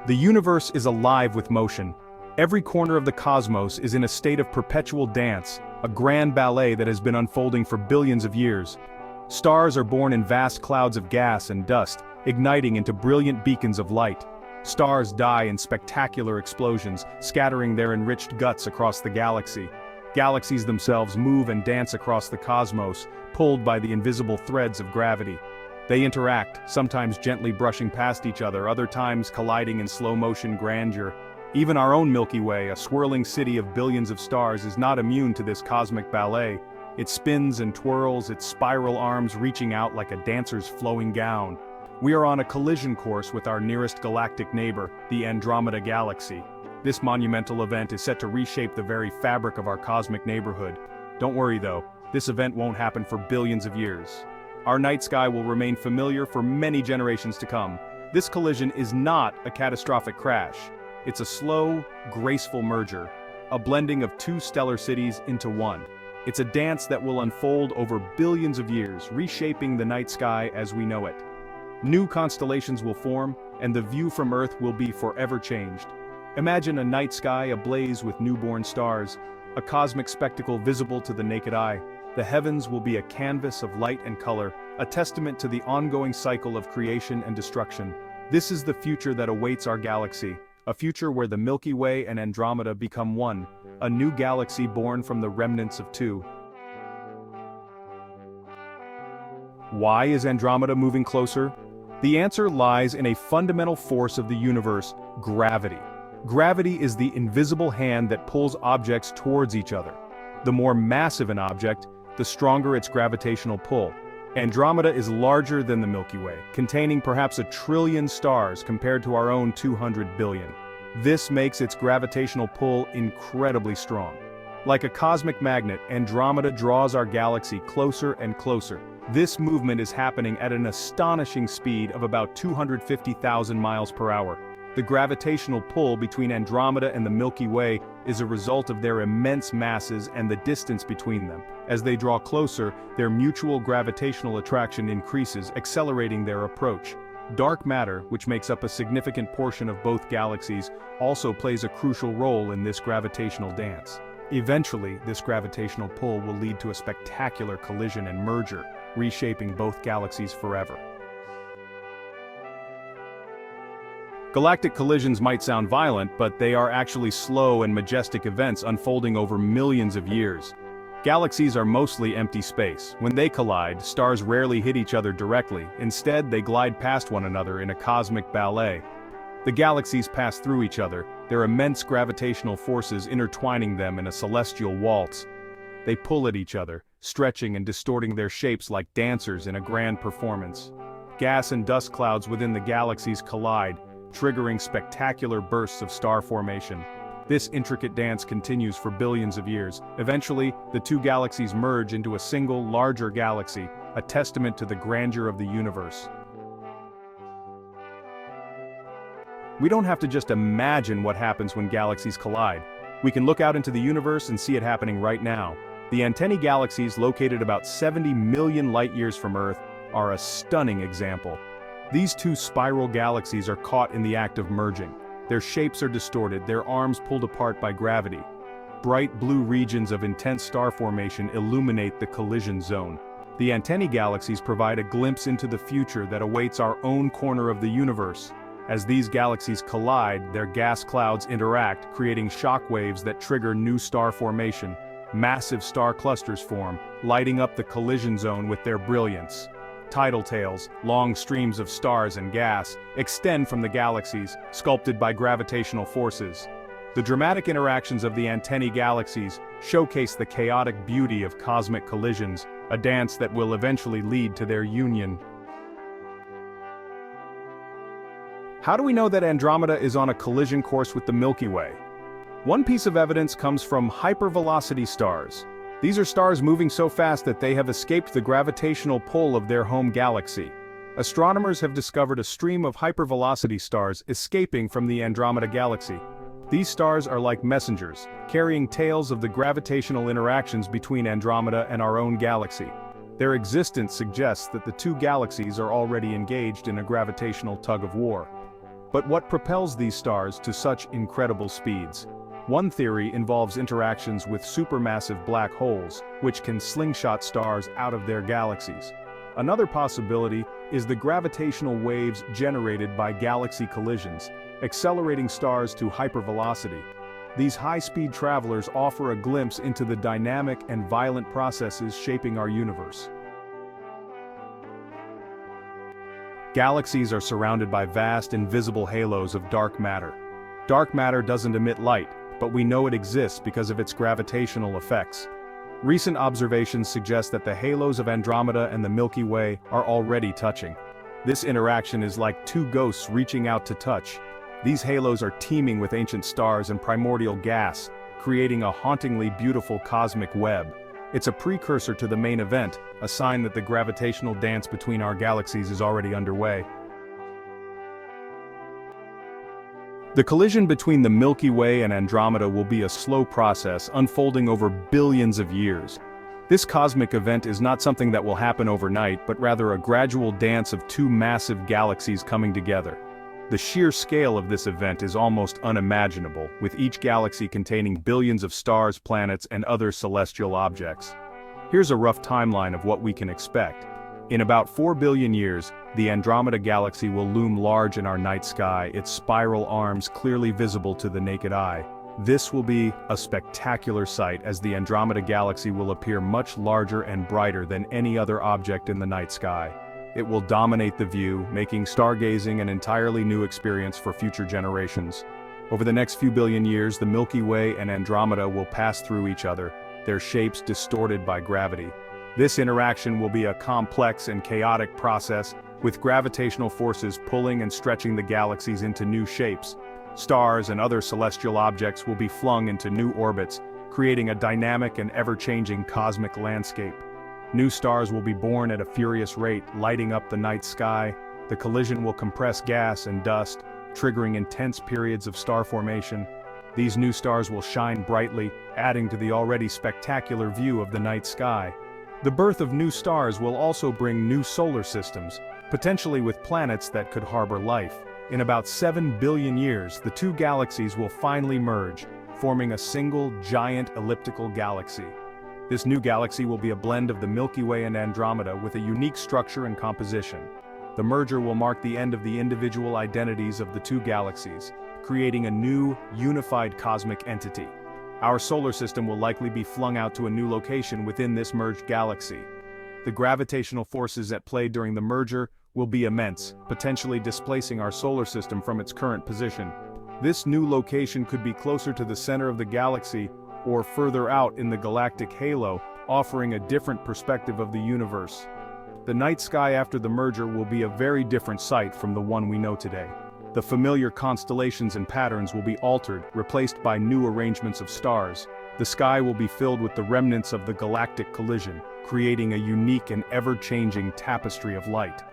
The universe is alive with motion. Every corner of the cosmos is in a state of perpetual dance, a grand ballet that has been unfolding for billions of years. Stars are born in vast clouds of gas and dust, igniting into brilliant beacons of light. Stars die in spectacular explosions, scattering their enriched guts across the galaxy. Galaxies themselves move and dance across the cosmos, pulled by the invisible threads of gravity. They interact, sometimes gently brushing past each other, other times colliding in slow-motion grandeur. Even our own Milky Way, a swirling city of billions of stars, is not immune to this cosmic ballet. It spins and twirls, its spiral arms reaching out like a dancer's flowing gown. We are on a collision course with our nearest galactic neighbor, the Andromeda Galaxy. This monumental event is set to reshape the very fabric of our cosmic neighborhood. Don't worry though, this event won't happen for billions of years. Our night sky will remain familiar for many generations to come. This collision is not a catastrophic crash. It's a slow, graceful merger, a blending of two stellar cities into one. It's a dance that will unfold over billions of years, reshaping the night sky as we know it. New constellations will form, and the view from Earth will be forever changed. Imagine a night sky ablaze with newborn stars, a cosmic spectacle visible to the naked eye. The heavens will be a canvas of light and color, a testament to the ongoing cycle of creation and destruction. This is the future that awaits our galaxy, a future where the Milky Way and Andromeda become one, a new galaxy born from the remnants of two. Why is Andromeda moving closer? The answer lies in a fundamental force of the universe: gravity. Gravity is the invisible hand that pulls objects towards each other. The more massive an object, the stronger its gravitational pull. Andromeda is larger than the Milky Way, containing perhaps 1 trillion stars compared to our own 200 billion. This makes its gravitational pull incredibly strong. Like a cosmic magnet, Andromeda draws our galaxy closer and closer. This movement is happening at an astonishing speed of about 250,000 miles per hour. The gravitational pull between Andromeda and the Milky Way is a result of their immense masses and the distance between them. As they draw closer, their mutual gravitational attraction increases, accelerating their approach. Dark matter, which makes up a significant portion of both galaxies, also plays a crucial role in this gravitational dance. Eventually, this gravitational pull will lead to a spectacular collision and merger, reshaping both galaxies forever. Galactic collisions might sound violent, but they are actually slow and majestic events unfolding over millions of years. Galaxies are mostly empty space. When they collide, stars rarely hit each other directly. Instead, they glide past one another in a cosmic ballet. The galaxies pass through each other, their immense gravitational forces intertwining them in a celestial waltz. They pull at each other, stretching and distorting their shapes like dancers in a grand performance. Gas and dust clouds within the galaxies collide, triggering spectacular bursts of star formation. This intricate dance continues for billions of years. Eventually, the two galaxies merge into a single, larger galaxy, a testament to the grandeur of the universe. We don't have to just imagine what happens when galaxies collide. We can look out into the universe and see it happening right now. The antennae galaxies, located about 70 million light-years from Earth, are a stunning example. These two spiral galaxies are caught in the act of merging. Their shapes are distorted, their arms pulled apart by gravity. Bright blue regions of intense star formation illuminate the collision zone. The antennae galaxies provide a glimpse into the future that awaits our own corner of the universe. As these galaxies collide, their gas clouds interact, creating shock waves that trigger new star formation. Massive star clusters form, lighting up the collision zone with their brilliance. Tidal tails, long streams of stars and gas, extend from the galaxies, sculpted by gravitational forces. The dramatic interactions of the antennae galaxies showcase the chaotic beauty of cosmic collisions, a dance that will eventually lead to their union. How do we know that Andromeda is on a collision course with the Milky Way? One piece of evidence comes from hypervelocity stars. These are stars moving so fast that they have escaped the gravitational pull of their home galaxy. Astronomers have discovered a stream of hypervelocity stars escaping from the Andromeda Galaxy. These stars are like messengers, carrying tales of the gravitational interactions between Andromeda and our own galaxy. Their existence suggests that the two galaxies are already engaged in a gravitational tug-of-war. But what propels these stars to such incredible speeds? One theory involves interactions with supermassive black holes, which can slingshot stars out of their galaxies. Another possibility is the gravitational waves generated by galaxy collisions, accelerating stars to hypervelocity. These high-speed travelers offer a glimpse into the dynamic and violent processes shaping our universe. Galaxies are surrounded by vast, invisible halos of dark matter. Dark matter doesn't emit light, but we know it exists because of its gravitational effects. Recent observations suggest that the halos of Andromeda and the Milky Way are already touching. This interaction is like two ghosts reaching out to touch. These halos are teeming with ancient stars and primordial gas, creating a hauntingly beautiful cosmic web. It's a precursor to the main event, a sign that the gravitational dance between our galaxies is already underway. The collision between the Milky Way and Andromeda will be a slow process unfolding over billions of years. This cosmic event is not something that will happen overnight, but rather a gradual dance of two massive galaxies coming together. The sheer scale of this event is almost unimaginable, with each galaxy containing billions of stars, planets, and other celestial objects. Here's a rough timeline of what we can expect. In about 4 billion years, the Andromeda galaxy will loom large in our night sky, its spiral arms clearly visible to the naked eye. This will be a spectacular sight, as the Andromeda galaxy will appear much larger and brighter than any other object in the night sky. It will dominate the view, making stargazing an entirely new experience for future generations. Over the next few billion years, the Milky Way and Andromeda will pass through each other, their shapes distorted by gravity. This interaction will be a complex and chaotic process, with gravitational forces pulling and stretching the galaxies into new shapes. Stars and other celestial objects will be flung into new orbits, creating a dynamic and ever-changing cosmic landscape. New stars will be born at a furious rate, lighting up the night sky. The collision will compress gas and dust, triggering intense periods of star formation. These new stars will shine brightly, adding to the already spectacular view of the night sky. The birth of new stars will also bring new solar systems, potentially with planets that could harbor life. In about 7 billion years, the two galaxies will finally merge, forming a single, giant elliptical galaxy. This new galaxy will be a blend of the Milky Way and Andromeda with a unique structure and composition. The merger will mark the end of the individual identities of the two galaxies, creating a new, unified cosmic entity. Our solar system will likely be flung out to a new location within this merged galaxy. The gravitational forces at play during the merger will be immense, potentially displacing our solar system from its current position. This new location could be closer to the center of the galaxy or further out in the galactic halo, offering a different perspective of the universe. The night sky after the merger will be a very different sight from the one we know today. The familiar constellations and patterns will be altered, replaced by new arrangements of stars. The sky will be filled with the remnants of the galactic collision, creating a unique and ever-changing tapestry of light.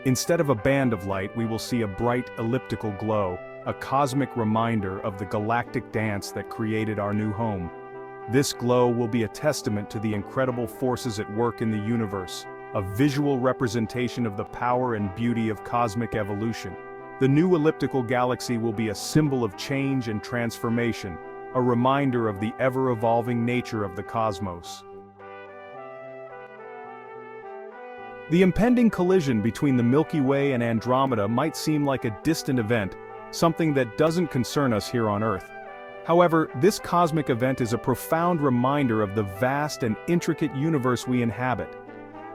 Instead of a band of light, we will see a bright elliptical glow, a cosmic reminder of the galactic dance that created our new home. This glow will be a testament to the incredible forces at work in the universe, a visual representation of the power and beauty of cosmic evolution. The new elliptical galaxy will be a symbol of change and transformation, a reminder of the ever-evolving nature of the cosmos. The impending collision between the Milky Way and Andromeda might seem like a distant event, something that doesn't concern us here on Earth. However, this cosmic event is a profound reminder of the vast and intricate universe we inhabit.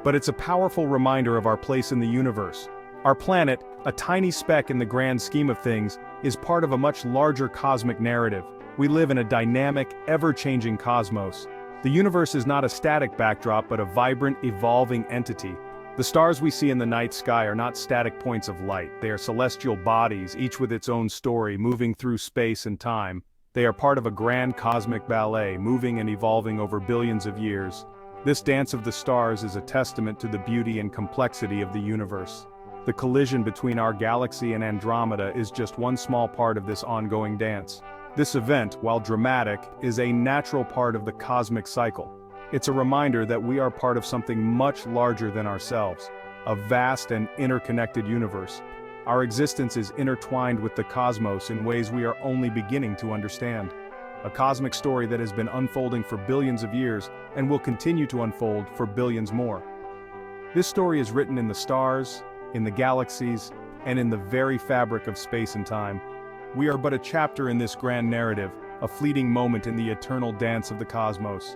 But it's a powerful reminder of our place in the universe. Our planet, a tiny speck in the grand scheme of things, is part of a much larger cosmic narrative. We live in a dynamic, ever-changing cosmos. The universe is not a static backdrop but a vibrant, evolving entity. The stars we see in the night sky are not static points of light. They are celestial bodies, each with its own story, moving through space and time. They are part of a grand cosmic ballet, moving and evolving over billions of years. This dance of the stars is a testament to the beauty and complexity of the universe. The collision between our galaxy and Andromeda is just one small part of this ongoing dance. This event, while dramatic, is a natural part of the cosmic cycle. It's a reminder that we are part of something much larger than ourselves, a vast and interconnected universe. Our existence is intertwined with the cosmos in ways we are only beginning to understand. A cosmic story that has been unfolding for billions of years and will continue to unfold for billions more. This story is written in the stars, in the galaxies, and in the very fabric of space and time. We are but a chapter in this grand narrative, a fleeting moment in the eternal dance of the cosmos.